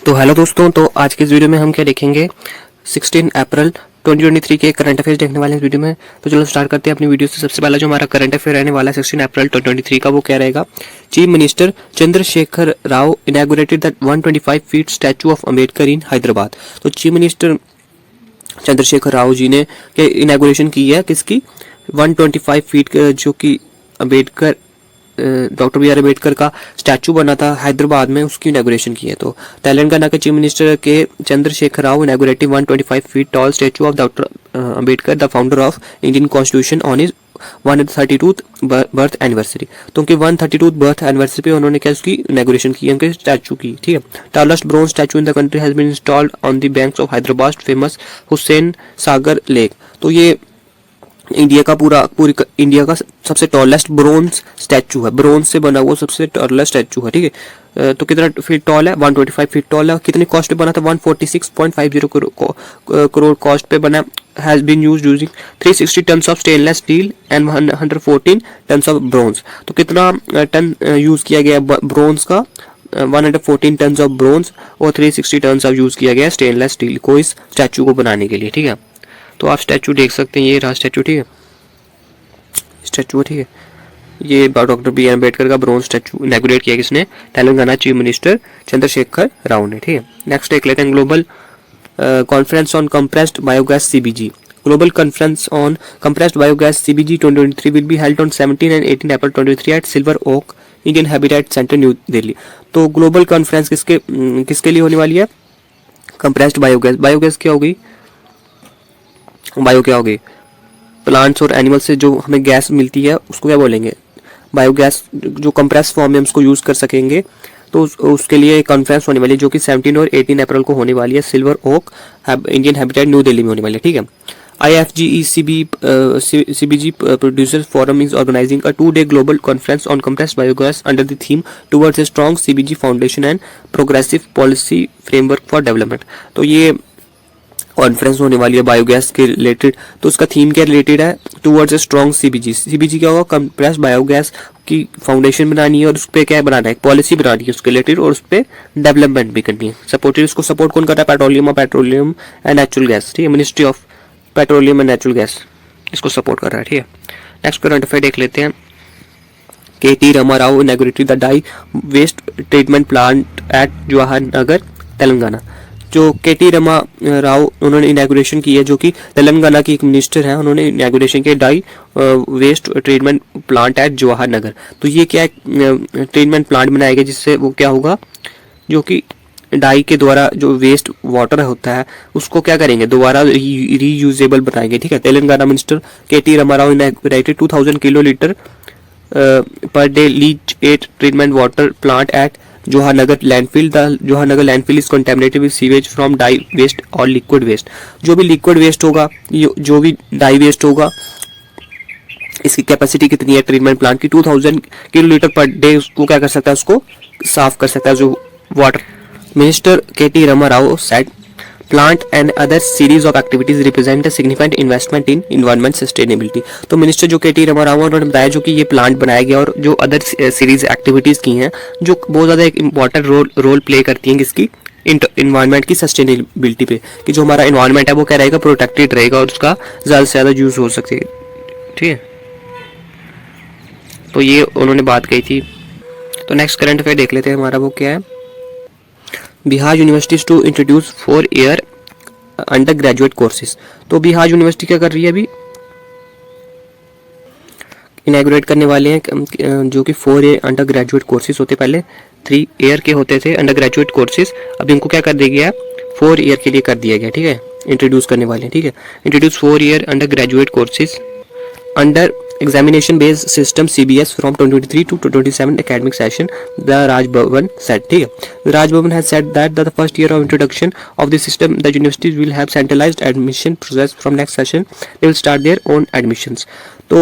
तो हेलो दोस्तों, तो आज के इस वीडियो में हम क्या देखेंगे 16 अप्रैल 2023 के करंट अफेयर्स देखने वाले हैं इस वीडियो में। तो चलो स्टार्ट करते हैं अपनी वीडियो से। सबसे पहला जो हमारा करंट अफेयर रहने वाला है 16 अप्रैल 2023 का, वो क्या रहेगा। Chief minister Chandrashekar Rao inaugurated the 125 feet statue of Ambedkar in Hyderabad. तो चीफ मिनिस्टर चंद्रशेखर राव जी ने इनॉग्रेशन की है किसकी, 125 फीट जो कि Ambedkar doctor B R Ambedkar का स्टैचू बना था हैदराबाद में, उसकी इनॉग्रेशन की है। तो तेलंगाना के चीफ मिनिस्टर के Chandrashekhar Rao inaugurating 125 feet tall statue of doctor Ambedkar the founder of Indian constitution on his 132th birth anniversary. तो उनकी 132th बर्थ एनिवर्सरी पे उन्होंने क्या उसकी इनॉग्रेशन की, उनके स्टैचू की। ठीक है। Tallest bronze statue in the country has been installed on the banks of Hyderabad famous Hussain Sagar lake. तो ये इंडिया का सबसे टॉलेस्ट ब्रोंज स्टैचू है, ब्रोंज से बना हुआ सबसे टॉलेस्ट स्टैचू है। ठीक है। तो कितना फीट टॉल है, 125 फीट टॉल है। कितनी कॉस्ट पे बना था, 146.50 करोड़ कॉस्ट पे बना। Has been using 360 tons of stainless steel and 114 tons of bronze. तो कितना टन यूज किया गया ब्रोंज का, 114 टन्स ऑफ ब्रोंज और 360 टन्स ऑफ यूज किया गया स्टेनलेस स्टील को इस स्टैचू को बनाने के लिए। ठीक है। तो आप स्टैचू देख सकते हैं, ये रहा स्टैचू। ठीक है, स्टैचू। ठीक है, ये डॉक्टर बी आर अम्बेडकर का ब्रोंज स्टैचू इनॉग्रेट किया किसने, तेलंगाना चीफ मिनिस्टर चंद्रशेखर राव ने। ठीक है। नेक्स्ट देख लेते हैं global conference on compressed biogas CBG. Global conference on compressed biogas CBG 2023 will be held on 17 and 18 April 2023 at silver oak Indian habitat centre New Delhi. तो global conference किसके लिए होने वाली है, कंप्रेस्ड बायोगैस। बायोगैस क्या होगी, बायो क्या होगी, प्लांट्स और एनिमल से जो हमें गैस मिलती है उसको क्या बोलेंगे, बायोगैस। जो कंप्रेस फॉर्म में हम उसको यूज़ कर सकेंगे, तो उसके लिए एक कॉन्फ्रेंस होने वाली है जो कि 17 और 18 अप्रैल को होने वाली है, silver oak Indian habitat New Delhi में होने वाली है। ठीक है। IFGE-CBG Producers Forum is organizing a 2-day global conference on compressed biogas under the theme towards a strong CBG foundation and progressive policy framework for development। तो ये conference होने वाली है बायोगैस के रिलेटेड। तो उसका थीम क्या रिलेटेड है, towards a strong CBG. CBG क्या होगा, कंप्रेस्ड बायोगैस की फाउंडेशन बनानी है और उस पर क्या बनाना है, पॉलिसी बनानी है उसके रिलेटेड, और उस पर डेवलपमेंट भी करनी है। सपोर्टेड, इसको सपोर्ट कौन कर रहा है, पेट्रोलियम एंड नेचुरल गैस। ठीक है, ministry of petroleum and natural gas इसको सपोर्ट कर रहा है। ठीक है। नेक्स्ट करंट अफेयर देख लेते हैं। KT Ramarao inaugurated the dye waste treatment plant at Jawahar Nagar Telangana. जो KT रामा राव उन्होंने इनॉग्रेशन की है, जो कि तेलंगाना की एक मिनिस्टर हैं, उन्होंने इनॉग्रेशन किया dye waste treatment plant at Jawahar Nagar. तो ये क्या ट्रीटमेंट प्लांट बनाया गया जिससे वो क्या होगा, जो कि डाई के द्वारा जो वेस्ट वाटर होता है उसको क्या करेंगे, दोबारा रीयूजेबल बनाएंगे। ठीक है। Telangana minister KT Ramarao inaugurated 2000 kilolitre per day leachate treatment water plant at Johanagar landfill. The Johanagar landfill is contaminated with sewage from dye waste or liquid waste। जो भी liquid waste होगा, जो भी dye waste होगा, इसकी कैपेसिटी कितनी है treatment plant की, 2000 किलोलीटर पर डे उसको क्या कर सकता है, उसको साफ कर सकता है जो water. Minister KT Ramarao said plant and other series of activities represent a significant investment in environment sustainability। तो मिनिस्टर जो KT रामाराव उन्होंने बताया जो कि ये प्लांट बनाया गया और जो अदर सीरीज एक्टिविटीज की हैं जो बहुत ज़्यादा एक इम्पॉर्टेंट रोल प्ले करती हैं किसकी, इन्वायरमेंट की सस्टेनेबिलिटी पे, कि जो हमारा इन्वायरमेंट है वो क्या रहेगा, प्रोटेक्टेड रहेगा और उसका ज़्यादा से ज़्यादा यूज़ हो सके। ठीक है। तो ये उन्होंने बात कही थी। तो नेक्स्ट करंट अफेयर देख लेते हैं हमारा, वो क्या है। Bihar universities to introduce 4 year under graduate courses. तो बिहार यूनिवर्सिटी क्या कर रही है, अभी इनॉग्रेट करने वाले हैं जो कि 4 ईयर अंडर ग्रेजुएट कोर्सेज होते, पहले 3 ईयर के होते थे अंडर ग्रेजुएट कोर्सेज, अब इनको क्या कर दिया गया, 4 ईयर के लिए कर दिया गया। ठीक है, इंट्रोड्यूस करने वाले हैं। ठीक है। Introduce 4 year under graduate courses under examination based system CBS from 2023 to 2027 academic session, the Raj Bhavan said। ठीक है। Raj Bhavan has said that the first year of introduction of the system the universities will have centralized admission process from next session they will start their own admissions। तो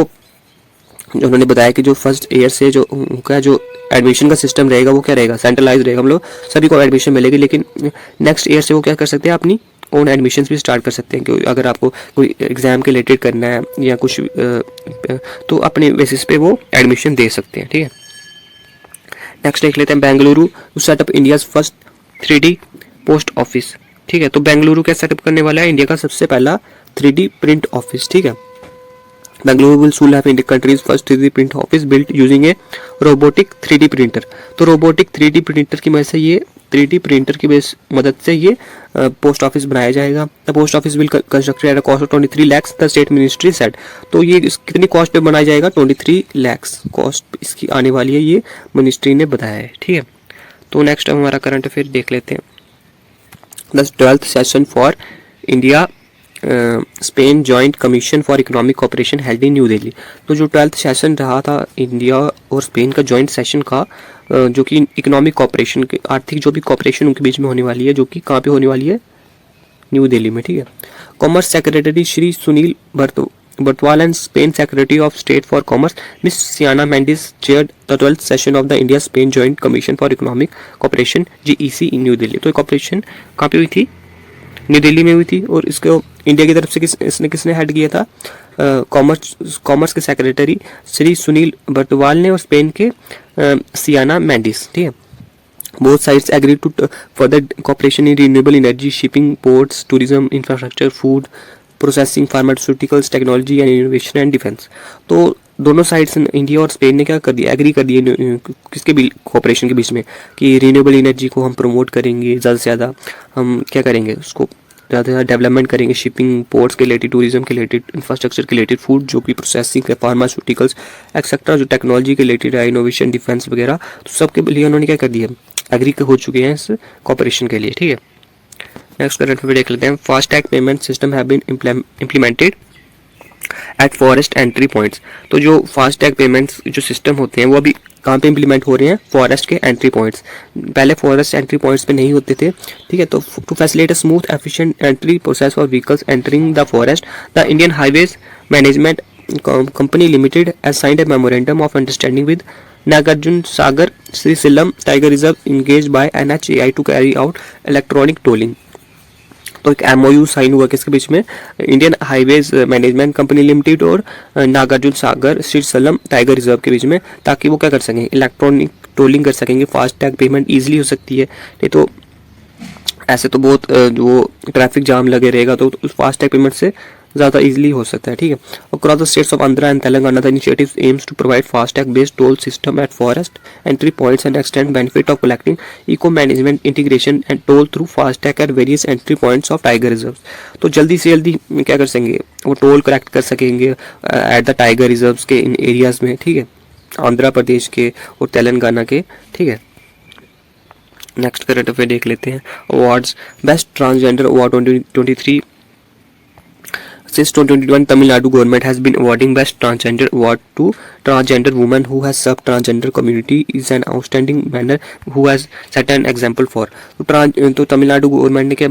उन्होंने बताया कि जो first year से जो उनका जो admission का सिस्टम रहेगा वो क्या रहेगा, सेंट्रलाइज रहेगा। हम लोग सभी को एडमिशन मिलेगी, लेकिन नेक्स्ट ईयर से वो क्या कर सकते हैं, अपनी ओन एडमिशन्स भी स्टार्ट कर सकते हैं। कि अगर आपको कोई एग्ज़ाम के रिलेटेड करना है या कुछ तो अपने बेसिस पे वो एडमिशन दे सकते हैं। ठीक है। नेक्स्ट देख लेते हैं, Bengaluru setup India's first 3D office, ठीक है। तो बेंगलुरु क्या सेटअप करने वाला है, इंडिया का सबसे पहला 3D प्रिंट ऑफिस, ठीक है। Bengaluru will soon have India countries first 3D print office built using A robotic 3D printer. तो रोबोटिक 3D प्रिंटर की मदद से ये 3D प्रिंटर की मदद से ये पोस्ट ऑफिस बनाया जाएगा। The post office will constructed at a cost of 23 lakhs, the state ministry said. तो ये कितनी कॉस्ट पे बनाया जाएगा, 23 lakhs कॉस्ट इसकी आने वाली है, ये मिनिस्ट्री ने बताया है, ठीक है। तो नेक्स्ट हमारा करंट अफेयर देख लेते हैं। The 12th session for India Spain joint commission for economic cooperation held in New Delhi. तो जो 12th सेशन रहा था इंडिया और स्पेन का जॉइंट सेशन का, जो कि इकोनॉमिक कोऑपरेशन के आर्थिक जो भी कोऑपरेशन उनके बीच में होने वाली है, जो कि कहाँ पे होने वाली है, न्यू दिल्ली में, ठीक है। Commerce secretary Shri Sunil Barthwal and Spain secretary of state for commerce miss Xiana Mendez chaired the 12th session of the India Spain joint commission for economic cooperation GEC in New Delhi. तो कोऑपरेशन कहाँ पे हुई थी, न्यू दिल्ली में हुई थी। और इसको इंडिया की तरफ से किसने हेड किया था, कॉमर्स के सेक्रेटरी श्री सुनील बर्तवाल ने और स्पेन के सियाना मेंडिस, ठीक है। Both sides agree to further cooperation in renewable energy, shipping, ports, tourism, infrastructure, food processing, pharmaceuticals, technology and innovation and defence. तो दोनों साइड्स इंडिया और स्पेन ने क्या कर दिया, एग्री कर दिया किसके कोऑपरेशन के बीच में, कि रिन्यूएबल एनर्जी को हम प्रमोट करेंगे, ज़्यादा से ज़्यादा हम क्या करेंगे, उसको ज़्यादा से ज़्यादा डेवलपमेंट करेंगे, शिपिंग, पोर्ट्स के रिलेटेड, टूरिज्म के रिलेटेड, इंफ्रास्ट्रक्चर के रिलेटेड, फूड जो कि प्रोसेसिंग है, फार्मास्यूटिकल्स एक्सेट्रा, जो टेक्नोलॉजी के रिलेटेड है, इनोवेशन, डिफेंस वगैरह, तो सबके लिए उन्होंने क्या कर दिया, एग्री हो चुके हैं इस कॉपरेशन के लिए, ठीक है। नेक्स्ट करंट अफेयर देख लेते हैं। FASTag payment system have been implemented at forest entry points. तो जो फास्टैग पेमेंट्स जो सिस्टम होते हैं वो अभी कहाँ पे इम्प्लीमेंट हो रहे हैं, फॉरेस्ट के एंट्री पॉइंट्स। पहले फॉरेस्ट एंट्री पॉइंट्स पे नहीं होते थे, ठीक है। तो to facilitate a smooth efficient entry process for vehicles entering the forest, the Indian highways management company limited has signed a memorandum of understanding with Nagarjun Sagar Srisallam Tiger Reserve engaged by NHAI to carry out electronic tolling। तो एक MOU sign हुआ किसके बीच में, Indian highways management company limited और Nagarjuna Sagar श्रीसलम tiger reserve के बीच में, ताकि वो क्या कर सकेंगे, इलेक्ट्रॉनिक टोलिंग कर सकेंगे, फास्टैग पेमेंट इजीली हो सकती है। नहीं तो ऐसे तो बहुत जो ट्रैफिक जाम लगे रहेगा, तो उस फास्टैग पेमेंट से ज़्यादा इजीली हो सकता है, ठीक है। Across the states of Andhra and Telangana the initiative aims to provide FASTag based toll system at forest entry points and extend benefit of collecting eco management integration and toll through FASTag at various entry points of tiger reserve. तो जल्दी से जल्दी क्या कर सकेंगे, वो toll collect कर सकेंगे एट द टाइगर रिजर्व के इन एरियाज में, ठीक है, आंध्र प्रदेश के और तेलंगाना के, ठीक है। नेक्स्ट करंट अफेयर देख लेते हैं। Awards, best transgender award 2023। Since 2021, Tamil Nadu government has been awarding Best Transgender Award to transgender woman who has served transgender community is an outstanding manner who has set an example for। तो Tamil Nadu government ने क्या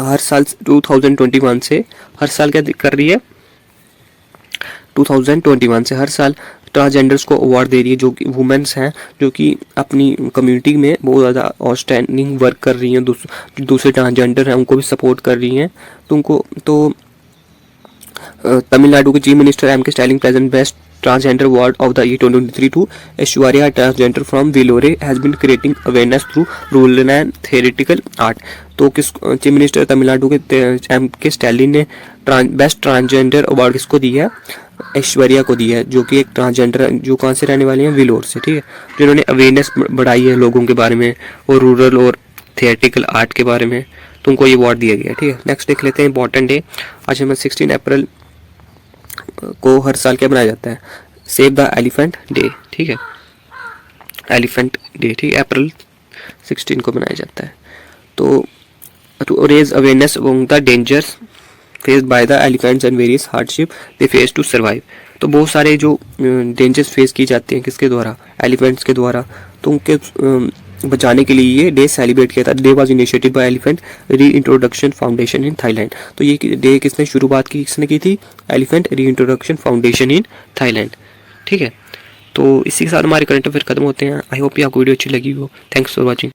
हर साल 2021 से हर साल क्या कर रही है, 2021 से हर साल ट्रांसजेंडर्स को अवार्ड दे रही है, जो कि वुमेन्स हैं, जो कि अपनी कम्युनिटी में बहुत ज़्यादा आउटस्टैंडिंग वर्क कर रही हैं, दूसरे ट्रांसजेंडर हैं उनको भी सपोर्ट कर रही हैं। तो तमिलनाडु के chief minister M.K. Stalin present best transgender award of the year 2023 to Aishwarya transgender from Vellore has been creating awareness through rural and theatrical art. तो किस चीफ मिनिस्टर तमिलनाडु के M.K. स्टालिन ने बेस्ट ट्रांसजेंडर अवार्ड किसको दिया है, ऐश्वर्या को दिया है, जो कि एक ट्रांसजेंडर जो कहाँ से रहने वाली हैं, विलोर से, ठीक है। जिन्होंने अवेयरनेस बढ़ाई है लोगों के बारे में और रूरल और थिएटिकल आर्ट के बारे में, तो उनको ये अवार्ड दिया गया, ठीक है। नेक्स्ट देख लेते हैं इंपॉर्टेंट डे। आज हमें 16 अप्रैल को हर साल क्या बनाया जाता है, सेव द एलिफेंट डे, ठीक है, एलिफेंट डे, ठीक है, अप्रैल 16 को बनाया जाता है। तो to raise awareness among the dangers faced by the elephants and various hardship they face to survive. तो बहुत सारे जो डेंजर्स फेस की जाती हैं किसके द्वारा, एलिफेंट्स के द्वारा, तो उनके बचाने के लिए ये डे सेलिब्रेट किया था। Day was initiated by elephant री इंट्रोडक्शन फाउंडेशन इन थाईलैंड। तो ये डे किसने शुरुआत की, किसने की थी, एलिफेंट री इंट्रोडक्शन फाउंडेशन इन थाईलैंड, ठीक है। तो इसी के साथ हमारे करंट अफेयर खत्म होते हैं। आई होप ये आपको वीडियो अच्छी लगी हो। Thanks for watching.